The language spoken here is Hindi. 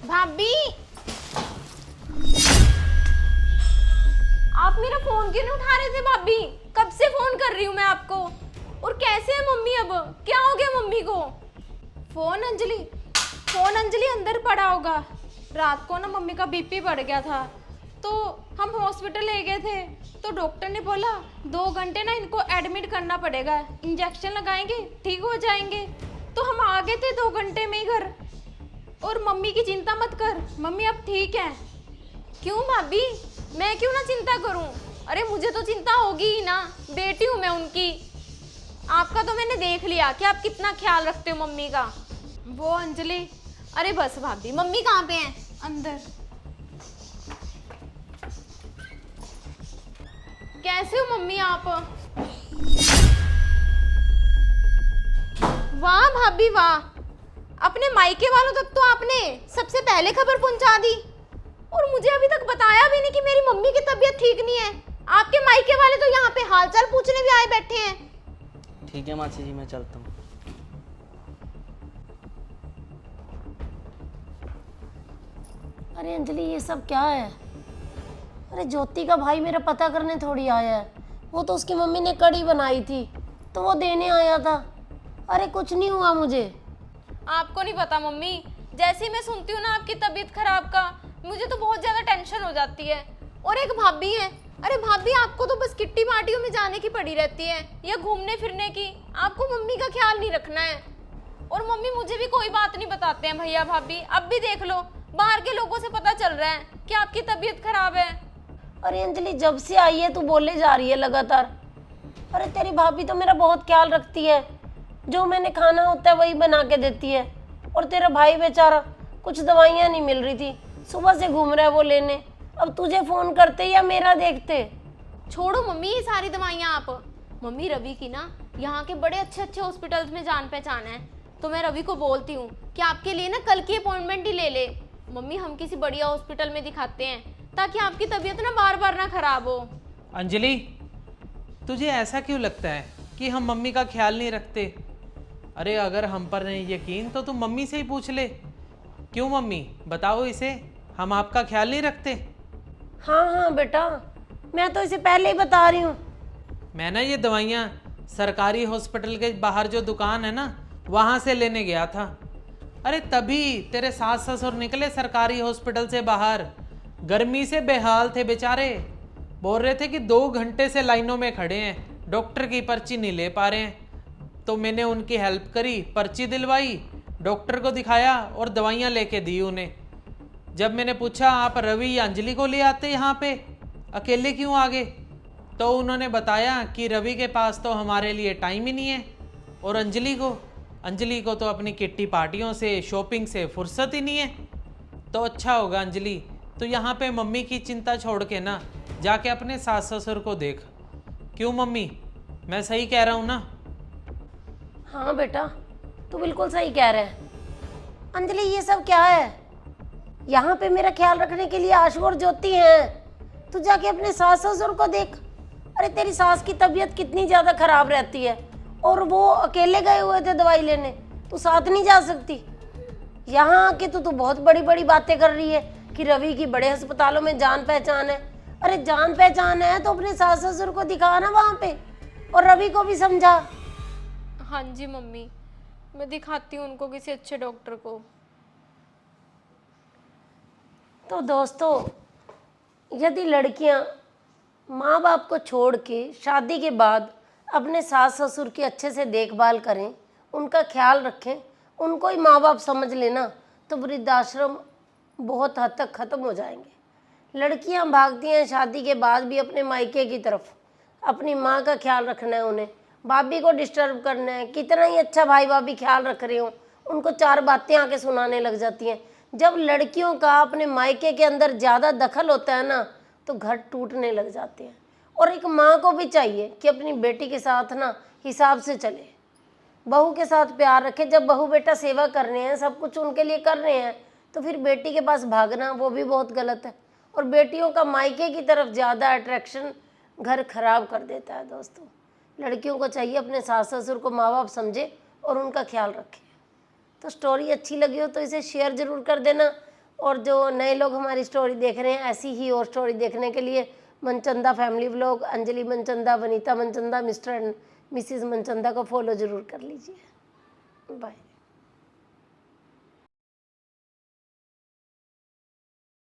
भाभी, आप मेरा फोन क्यों नहीं उठा रहे थे? भाभी, कब से फोन कर रही हूँ मैं आपको। और कैसे है मम्मी? अब क्या हो गया मम्मी को? फोन अंजलि अंदर पड़ा होगा। रात को ना मम्मी का बीपी बढ़ गया था, तो हम हॉस्पिटल ले गए थे। तो डॉक्टर ने बोला 2 घंटे ना इनको एडमिट करना पड़ेगा, इंजेक्शन लगाएंगे ठीक हो जाएंगे। तो हम आ गए थे 2 घंटे में ही घर। और मम्मी की चिंता मत कर, मम्मी अब ठीक है। क्यों भाभी, मैं क्यों ना चिंता करूं? अरे मुझे तो चिंता होगी ही ना, बेटी हूं मैं उनकी। आपका तो मैंने देख लिया कि आप कितना ख्याल रखते हो मम्मी का। वो अंजलि, अरे बस भाभी, मम्मी कहाँ पे हैं? अंदर। कैसे हो मम्मी आप? वाह भाभी वाह, अपने मायके वालों तक तो आपने सबसे पहले खबर पहुंचा दी। और मुझे अभी तक बताया भी नहीं कि मेरी मम्मी की तबीयत ठीक नहीं है। आपके मायके वाले तो यहाँ पे हालचाल पूछने भी आए बैठे हैं। ठीक है मासी जी, मैं चलता हूँ। अरे अंजलि, ये सब क्या है? अरे ज्योति का भाई मेरा पता करने थोड़ी आया है। वो तो उसकी मम्मी ने कढ़ी बनाई थी तो वो देने आया था। अरे कुछ नहीं हुआ मुझे। आपको नहीं पता मम्मी, जैसे ही मैं सुनती हूँ ना आपकी तबीयत खराब का, मुझे तो बहुत ज्यादा टेंशन हो जाती है। और एक भाभी है, अरे भाभी आपको तो बस किट्टी पार्टियों में जाने की पड़ी रहती है या घूमने फिरने की। आपको मम्मी का ख्याल नहीं रखना है। और मम्मी मुझे भी कोई बात नहीं बताते हैं भैया भाभी। अब भी देख लो, बाहर के लोगों से पता चल रहा है कि आपकी तबीयत खराब है। अरे अंजलि, जब से आई है तू बोले जा रही है लगातार। अरे तेरी भाभी तो मेरा बहुत ख्याल रखती है, जो मैंने खाना होता है वही बना के देती है। और तेरा भाई बेचारा, कुछ दवाइयाँ नहीं मिल रही थी, सुबह से घूम रहा है वो लेने। अब तुझे फोन करते या मेरा देखते? छोड़ो मम्मी ये सारी दवाइयाँ आप। मम्मी रवि की ना यहाँ के बड़े अच्छे अच्छे हॉस्पिटल्स में जान पहचान है, तो मैं रवि को बोलती हूँ कि आपके लिए ना कल की अपॉइंटमेंट ही ले ले। मम्मी हम किसी बढ़िया हॉस्पिटल में दिखाते हैं ताकि आपकी तबीयत ना बार बार ना खराब हो। अंजलि, तुझे ऐसा क्यों लगता है कि हम मम्मी का ख्याल नहीं रखते? अरे अगर हम पर नहीं यकीन तो तुम मम्मी से ही पूछ ले। क्यों मम्मी, बताओ इसे, हम आपका ख्याल नहीं रखते? हाँ हाँ बेटा, मैं तो इसे पहले ही बता रही हूँ। मैं ना ये दवाइयाँ सरकारी हॉस्पिटल के बाहर जो दुकान है ना, वहाँ से लेने गया था। अरे तभी तेरे सास ससुर निकले सरकारी हॉस्पिटल से बाहर, गर्मी से बेहाल थे बेचारे। बोल रहे थे कि 2 घंटे से लाइनों में खड़े हैं, डॉक्टर की पर्ची नहीं ले पा रहे हैं। तो मैंने उनकी हेल्प करी, पर्ची दिलवाई, डॉक्टर को दिखाया और दवाइयाँ लेके दी उन्हें। जब मैंने पूछा आप रवि या अंजलि को ले आते यहाँ पे, अकेले क्यों आ गए, तो उन्होंने बताया कि रवि के पास तो हमारे लिए टाइम ही नहीं है, और अंजलि को तो अपनी किट्टी पार्टियों से, शॉपिंग से फुर्सत ही नहीं है। तो अच्छा होगा अंजलि, तो यहाँ पे मम्मी की चिंता छोड़ के ना जाके अपने सास ससुर को देख। क्यों मम्मी, मैं सही कह रहा हूँ ना? हाँ बेटा, तू बिल्कुल सही कह रहा है। अंजलि, ये सब क्या है? यहाँ पे मेरा ख्याल रखने के लिए आशु और ज्योति हैं। तू जाके अपने सास ससुर को देख। अरे तेरी सास की तबीयत कितनी ज़्यादा खराब रहती है और वो अकेले गए हुए थे दवाई लेने, तू साथ नहीं जा सकती? यहाँ आके तो तू बहुत बड़ी बड़ी बातें कर रही है कि रवि की बड़े अस्पतालों में जान पहचान है। अरे जान पहचान है तो अपने सास ससुर को दिखा ना वहाँ पे, और रवि को भी समझा। हाँ जी मम्मी, मैं दिखाती हूँ उनको किसी अच्छे डॉक्टर को। तो दोस्तों, यदि लड़कियां माँ बाप को छोड़ के शादी के बाद अपने सास ससुर की अच्छे से देखभाल करें, उनका ख्याल रखें, उनको ही माँ बाप समझ लेना, तो वृद्धाश्रम बहुत हद तक ख़त्म हो जाएंगे। लड़कियां भागती हैं शादी के बाद भी अपने मायके की तरफ, अपनी माँ का ख्याल रखना है उन्हें, भाभी को डिस्टर्ब करना है। कितना ही अच्छा भाई भाभी ख्याल रख रहे हो, उनको 4 बातें आके सुनाने लग जाती हैं। जब लड़कियों का अपने मायके के अंदर ज़्यादा दखल होता है ना, तो घर टूटने लग जाते हैं। और एक माँ को भी चाहिए कि अपनी बेटी के साथ ना हिसाब से चले, बहू के साथ प्यार रखे। जब बहू बेटा सेवा कर रहे हैं, सब कुछ उनके लिए कर रहे हैं, तो फिर बेटी के पास भागना वो भी बहुत गलत है। और बेटियों का मायके की तरफ ज़्यादा अट्रैक्शन घर खराब कर देता है। दोस्तों, लड़कियों को चाहिए अपने सास ससुर को माँ बाप समझे और उनका ख्याल रखे। तो स्टोरी अच्छी लगी हो तो इसे शेयर ज़रूर कर देना, और जो नए लोग हमारी स्टोरी देख रहे हैं, ऐसी ही और स्टोरी देखने के लिए Manchanda family vlog, Anjali Manchanda, Vanita Manchanda, mister and Mrs Manchanda को फॉलो ज़रूर कर लीजिए। बाय।